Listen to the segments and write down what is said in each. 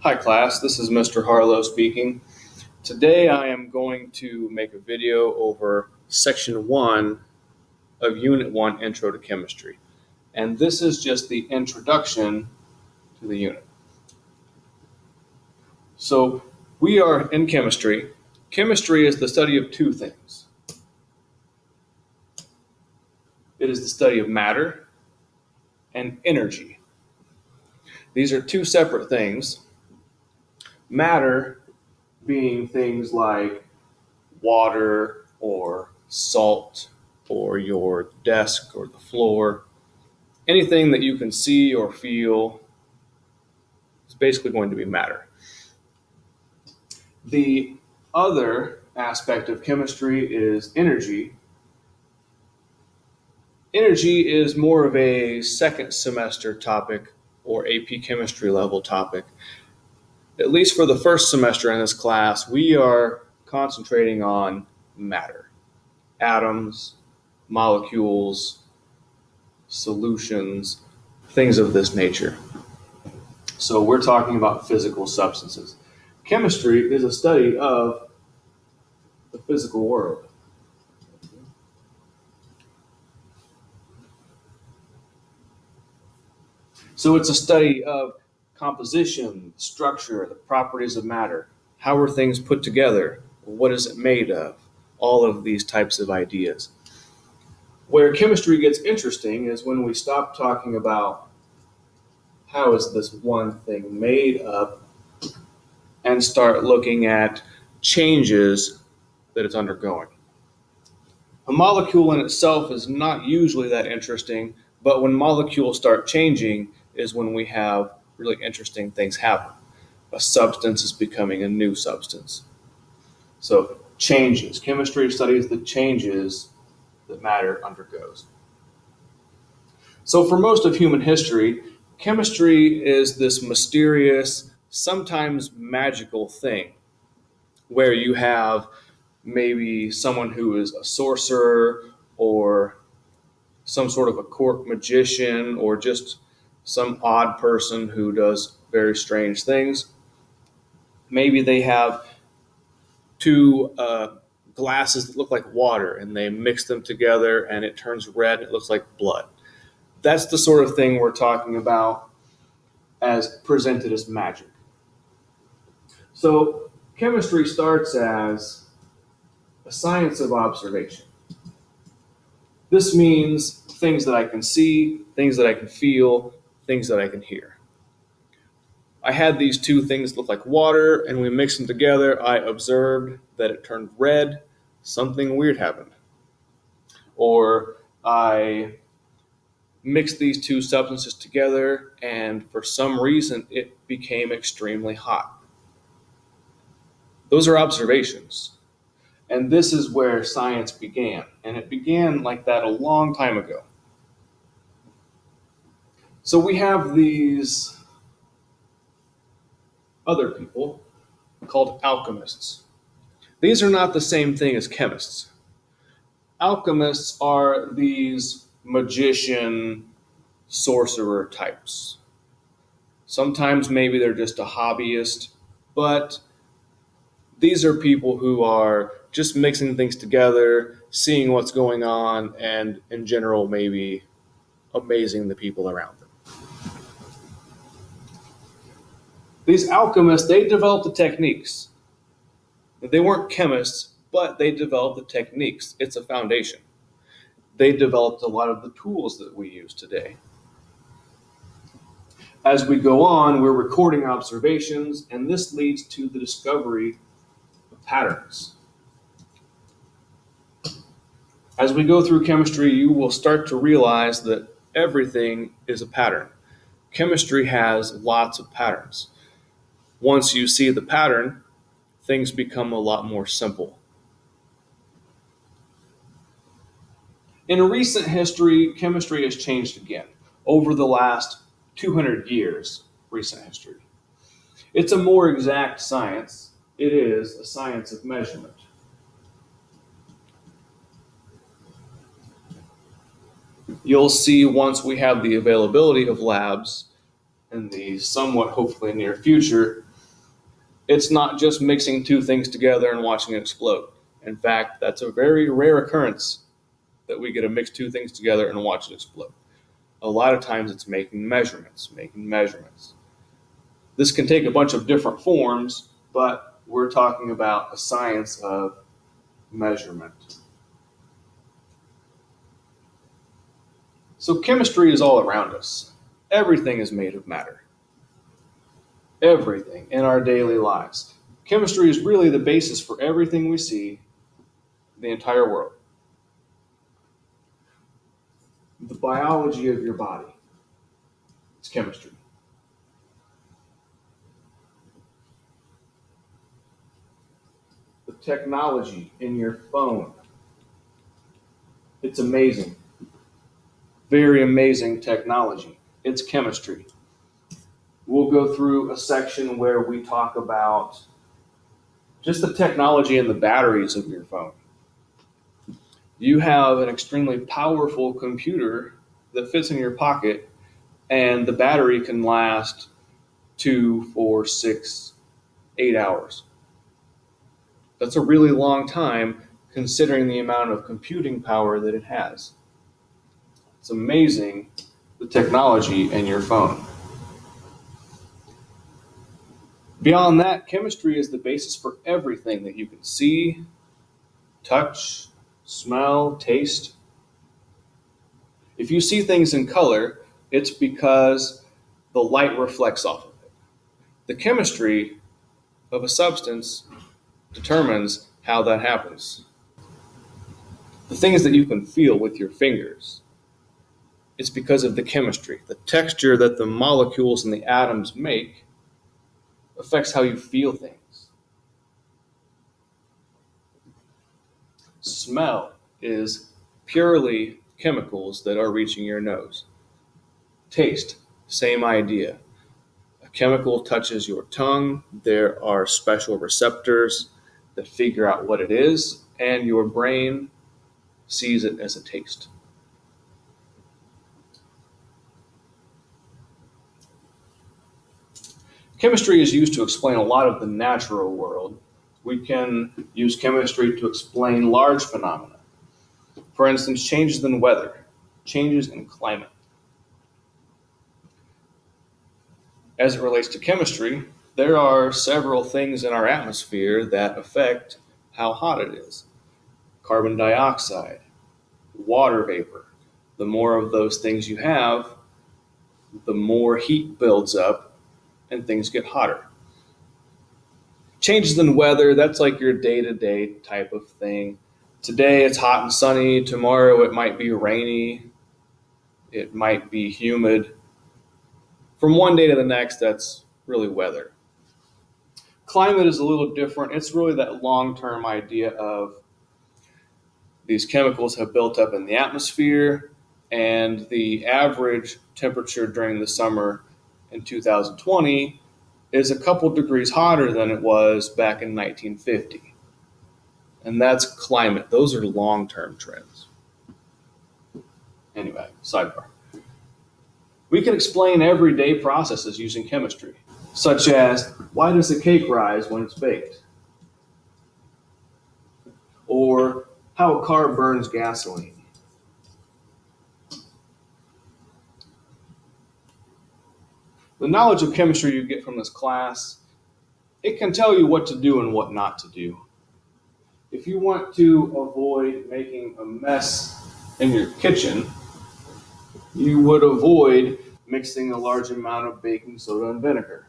Hi class, this is Mr. Harlow speaking. Today I am going to make a video over section 1 of unit 1, Intro to Chemistry. And this is just the introduction to the unit. So we are in chemistry. Chemistry is the study of two things. It is the study of matter and energy. These are two separate things. Matter being things like water or salt or your desk or the floor. Anything that you can see or feel is basically going to be matter. The other aspect of chemistry is energy. Energy is more of a second semester topic or AP chemistry level topic. At least for the first semester in this class, we are concentrating on matter, atoms, molecules, solutions, things of this nature. So we're talking about physical substances. Chemistry is a study of the physical world. So it's a study of composition, structure, the properties of matter. How are things put together? What is it made of? All of these types of ideas. Where chemistry gets interesting is when we stop talking about how is this one thing made of and start looking at changes that it's undergoing. A molecule in itself is not usually that interesting, but when molecules start changing is when we have really interesting things happen. A substance is becoming a new substance. So changes. Chemistry studies the changes that matter undergoes. So for most of human history, chemistry is this mysterious, sometimes magical thing where you have maybe someone who is a sorcerer or some sort of a court magician or just some odd person who does very strange things. Maybe they have two glasses that look like water and they mix them together and it turns red and it looks like blood. That's the sort of thing we're talking about as presented as magic. So chemistry starts as a science of observation. This means things that I can see, things that I can feel, things that I can hear. I had these two things that look like water and we mixed them together. I observed that it turned red. Something weird happened. Or I mixed these two substances together and for some reason it became extremely hot. Those are observations. And this is where science began. And it began like that a long time ago. So we have these other people called alchemists. These are not the same thing as chemists. Alchemists are these magician, sorcerer types. Sometimes maybe they're just a hobbyist, but these are people who are just mixing things together, seeing what's going on, and in general, maybe amazing the people around them. These alchemists, they developed the techniques. They weren't chemists, but they developed the techniques. It's a foundation. They developed a lot of the tools that we use today. As we go on, we're recording observations, and this leads to the discovery of patterns. As we go through chemistry, you will start to realize that everything is a pattern. Chemistry has lots of patterns. Once you see the pattern, things become a lot more simple. In recent history, chemistry has changed again. Over the last 200 years, recent history. It's a more exact science. It is a science of measurement. You'll see once we have the availability of labs in the somewhat hopefully near future, It's not just mixing two things together and watching it explode. In fact, that's a very rare occurrence that we get to mix two things together and watch it explode. A lot of times it's making measurements. This can take a bunch of different forms, but we're talking about a science of measurement. So chemistry is all around us. Everything is made of matter. Everything in our daily lives. Chemistry is really the basis for everything we see, the entire world. The biology of your body is chemistry. The technology in your phone, it's amazing. Very amazing technology. It's chemistry. We'll go through a section where we talk about just the technology and the batteries of your phone. You have an extremely powerful computer that fits in your pocket, and the battery can last 2, 4, 6, 8 hours. That's a really long time considering the amount of computing power that it has. It's amazing, the technology in your phone. Beyond that, chemistry is the basis for everything that you can see, touch, smell, taste. If you see things in color, it's because the light reflects off of it. The chemistry of a substance determines how that happens. The things that you can feel with your fingers, it's because of the chemistry. The texture that the molecules and the atoms make affects how you feel things. Smell is purely chemicals that are reaching your nose. Taste, same idea. A chemical touches your tongue, there are special receptors that figure out what it is, and your brain sees it as a taste. Chemistry is used to explain a lot of the natural world. We can use chemistry to explain large phenomena. For instance, changes in weather, changes in climate. As it relates to chemistry, there are several things in our atmosphere that affect how hot it is. Carbon dioxide, water vapor. The more of those things you have, the more heat builds up and things get hotter. Changes in weather, that's like your day-to-day type of thing. Today it's hot and sunny, tomorrow it might be rainy, it might be humid. From one day to the next, that's really weather. Climate is a little different. It's really that long-term idea of these chemicals have built up in the atmosphere, and the average temperature during the summer in 2020 is a couple degrees hotter than it was back in 1950. And that's climate. Those are long-term trends. Anyway, sidebar. We can explain everyday processes using chemistry, such as why does a cake rise when it's baked? Or how a car burns gasoline. The knowledge of chemistry you get from this class, it can tell you what to do and what not to do. If you want to avoid making a mess in your kitchen, you would avoid mixing a large amount of baking soda and vinegar.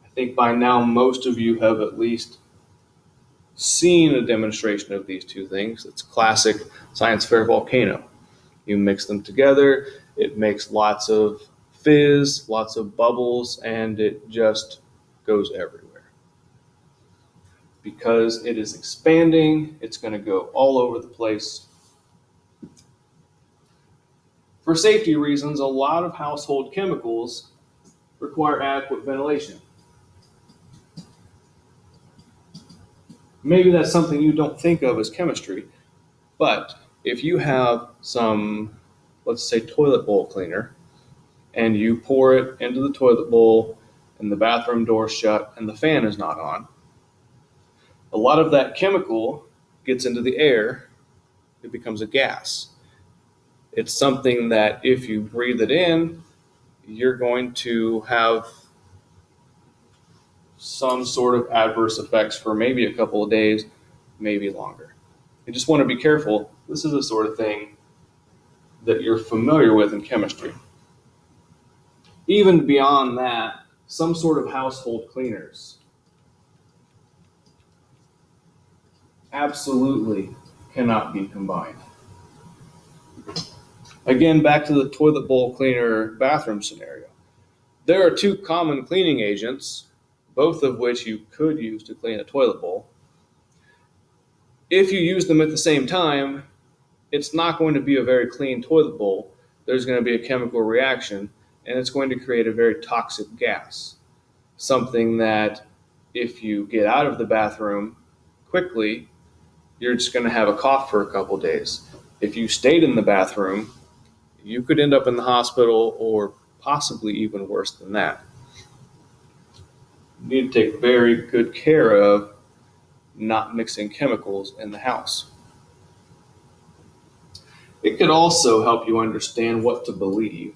I think by now most of you have at least seen a demonstration of these two things. It's classic science fair volcano. You mix them together, it makes lots of fizz, lots of bubbles, and it just goes everywhere. Because it is expanding, it's going to go all over the place. For safety reasons, a lot of household chemicals require adequate ventilation. Maybe that's something you don't think of as chemistry, but if you have some, let's say, toilet bowl cleaner, and you pour it into the toilet bowl and the bathroom door shut and the fan is not on, a lot of that chemical gets into the air. It becomes a gas. It's something that if you breathe it in, you're going to have some sort of adverse effects for maybe a couple of days, maybe longer. You just want to be careful. This is the sort of thing that you're familiar with in chemistry. Even beyond that, some sort of household cleaners absolutely cannot be combined. Again, back to the toilet bowl cleaner bathroom scenario. There are two common cleaning agents, both of which you could use to clean a toilet bowl. If you use them at the same time, it's not going to be a very clean toilet bowl. There's going to be a chemical reaction, and it's going to create a very toxic gas. Something that if you get out of the bathroom quickly, you're just going to have a cough for a couple days. If you stayed in the bathroom, you could end up in the hospital or possibly even worse than that. You need to take very good care of not mixing chemicals in the house. It could also help you understand what to believe.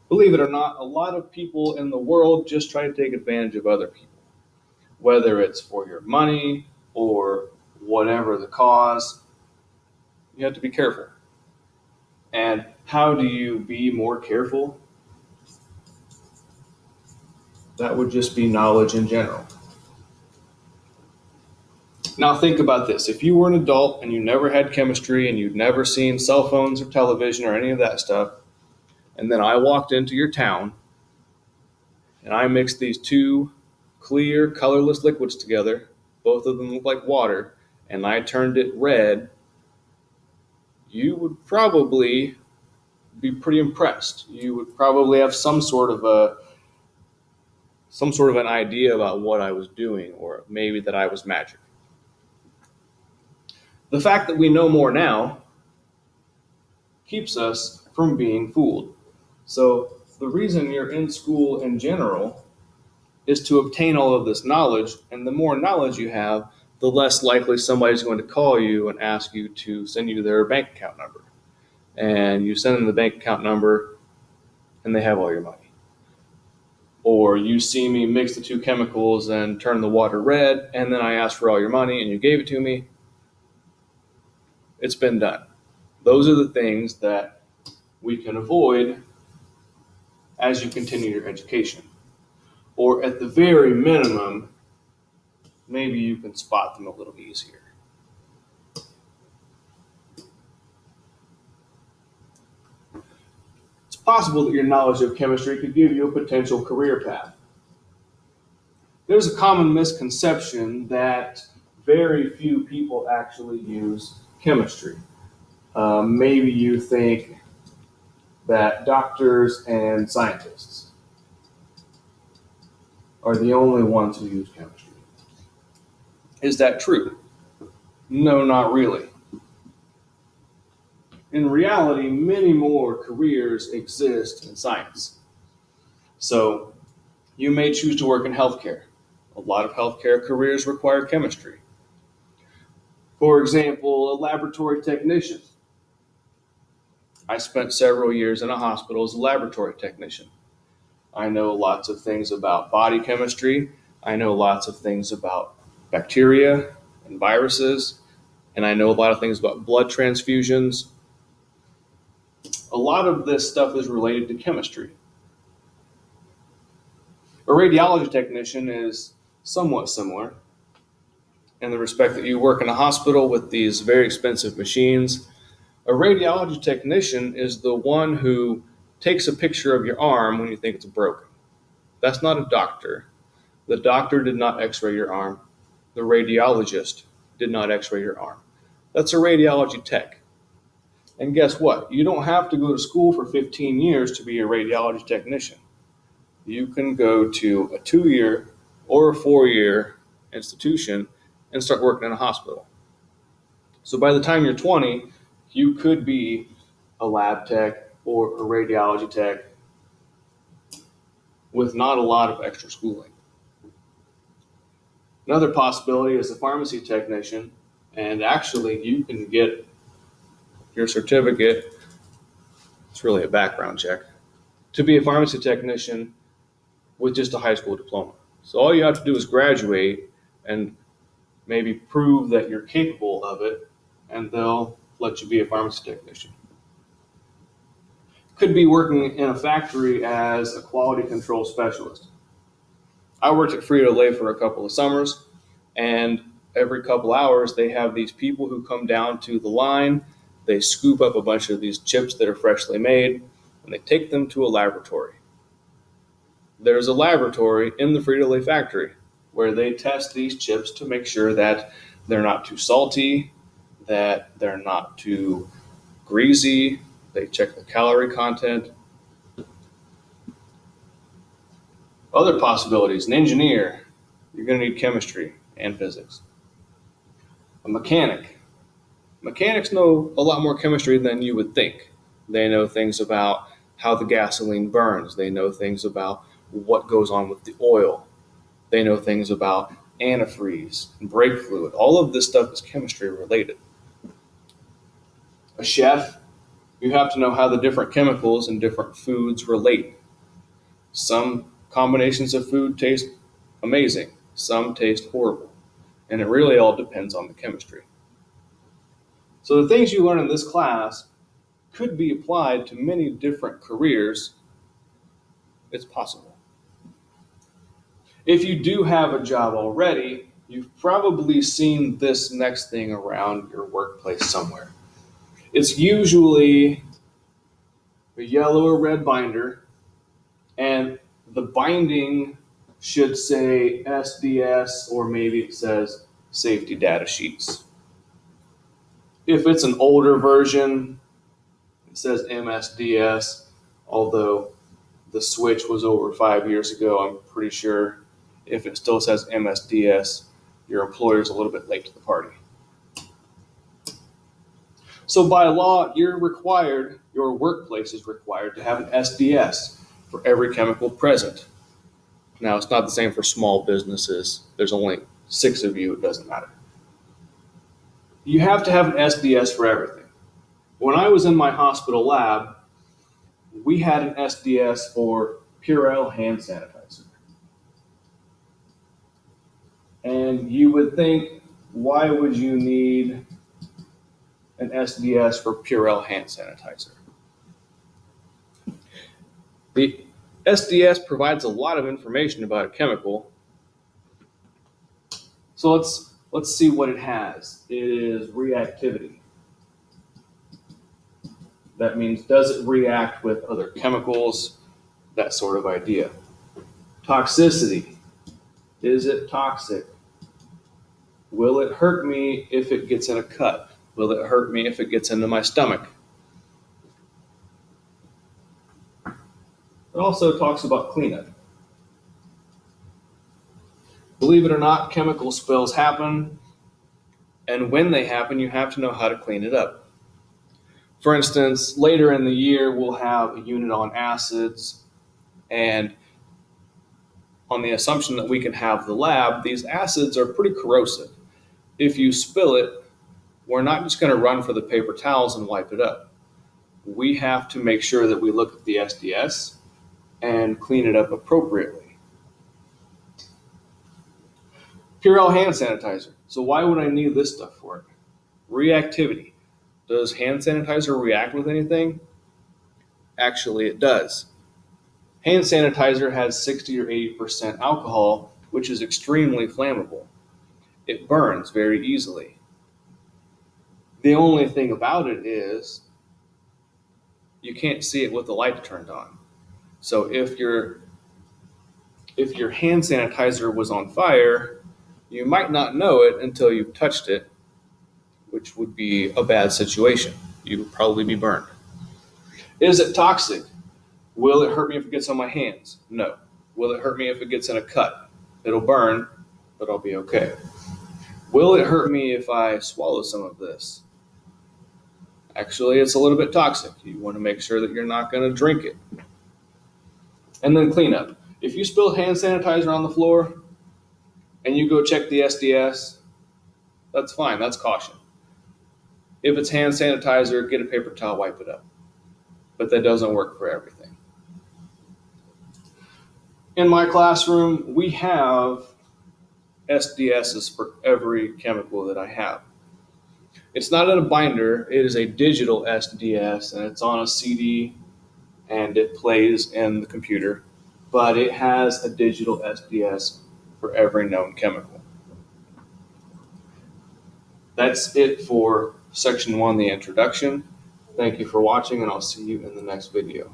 Believe it or not, a lot of people in the world just try to take advantage of other people, whether it's for your money or whatever the cause. You have to be careful. And how do you be more careful? That would just be knowledge in general. Now think about this. If you were an adult and you never had chemistry and you'd never seen cell phones or television or any of that stuff, and then I walked into your town and I mixed these two clear, colorless liquids together, both of them look like water, and I turned it red, you would probably be pretty impressed. You would probably have some sort of an idea about what I was doing, or maybe that I was magic. The fact that we know more now keeps us from being fooled. So the reason you're in school in general is to obtain all of this knowledge, and the more knowledge you have, the less likely somebody's going to call you and ask you to send you their bank account number. And you send them the bank account number and they have all your money. Or you see me mix the two chemicals and turn the water red, and then I ask for all your money and you gave it to me. It's been done. Those are the things that we can avoid as you continue your education. Or at the very minimum, maybe you can spot them a little easier. It's possible that your knowledge of chemistry could give you a potential career path. There's a common misconception that very few people actually use chemistry. Maybe you think that doctors and scientists are the only ones who use chemistry. Is that true? No, not really. In reality, many more careers exist in science. So you may choose to work in healthcare. A lot of healthcare careers require chemistry. For example, a laboratory technician. I spent several years in a hospital as a laboratory technician. I know lots of things about body chemistry. I know lots of things about bacteria and viruses. And I know a lot of things about blood transfusions. A lot of this stuff is related to chemistry. A radiology technician is somewhat similar in the respect that you work in a hospital with these very expensive machines. A radiology technician is the one who takes a picture of your arm when you think it's broken. That's not a doctor. The doctor did not x-ray your arm. The radiologist did not x-ray your arm. That's a radiology tech. And guess what? You don't have to go to school for 15 years to be a radiology technician. You can go to a 2-year or a 4-year institution and start working in a hospital. So by the time you're 20, you could be a lab tech or a radiology tech with not a lot of extra schooling. Another possibility is a pharmacy technician, and actually you can get your certificate, it's really a background check, to be a pharmacy technician with just a high school diploma. So all you have to do is graduate and maybe prove that you're capable of it, and they'll let you be a pharmacy technician. Could be working in a factory as a quality control specialist. I worked at Frito-Lay for a couple of summers, and every couple hours they have these people who come down to the line. They scoop up a bunch of these chips that are freshly made, and they take them to a laboratory. There's a laboratory in the Frito-Lay factory where they test these chips to make sure that they're not too salty, that they're not too greasy. They check the calorie content. Other possibilities: an engineer, you're going to need chemistry and physics. A mechanic. Mechanics know a lot more chemistry than you would think. They know things about how the gasoline burns. They know things about what goes on with the oil. They know things about antifreeze and brake fluid. All of this stuff is chemistry related. A chef, you have to know how the different chemicals and different foods relate. Some combinations of food taste amazing. Some taste horrible. And it really all depends on the chemistry. So the things you learn in this class could be applied to many different careers. It's possible. If you do have a job already, you've probably seen this next thing around your workplace somewhere. It's usually a yellow or red binder, and the binding should say SDS, or maybe it says safety data sheets. If it's an older version, it says MSDS, although the switch was over 5 years ago. I'm pretty sure if it still says MSDS, your employer's a little bit late to the party. So by law, your workplace is required to have an SDS for every chemical present. Now, it's not the same for small businesses. There's only 6 of you, it doesn't matter. You have to have an SDS for everything. When I was in my hospital lab, we had an SDS for Purell hand sanitizer. And you would think, why would you need an SDS for Purell hand sanitizer? The SDS provides a lot of information about a chemical. So let's see what it has. It is reactivity. That means, does it react with other chemicals? That sort of idea. Toxicity. Is it toxic? Will it hurt me if it gets in a cut? Will it hurt me if it gets into my stomach? It also talks about cleanup. Believe it or not, chemical spills happen, and when they happen, you have to know how to clean it up. For instance, later in the year, we'll have a unit on acids, and on the assumption that we can have the lab, these acids are pretty corrosive. If you spill it, we're not just going to run for the paper towels and wipe it up. We have to make sure that we look at the SDS and clean it up appropriately. Purell hand sanitizer. So why would I need this stuff for it? Reactivity. Does hand sanitizer react with anything? Actually, it does. Hand sanitizer has 60 or 80% alcohol, which is extremely flammable. It burns very easily. The only thing about it is you can't see it with the light turned on. So if your hand sanitizer was on fire, you might not know it until you've touched it, which would be a bad situation. You would probably be burned. Is it toxic? Will it hurt me if it gets on my hands? No. Will it hurt me if it gets in a cut? It'll burn, but I'll be okay. Will it hurt me if I swallow some of this? Actually, it's a little bit toxic. You want to make sure that you're not going to drink it. And then cleanup. If you spill hand sanitizer on the floor and you go check the SDS, that's fine. That's caution. If it's hand sanitizer, get a paper towel, wipe it up. But that doesn't work for everything. In my classroom, we have SDSs for every chemical that I have. It's not in a binder, it is a digital SDS, and it's on a CD and it plays in the computer, but it has a digital SDS for every known chemical. That's it for section 1, the introduction. Thank you for watching, and I'll see you in the next video.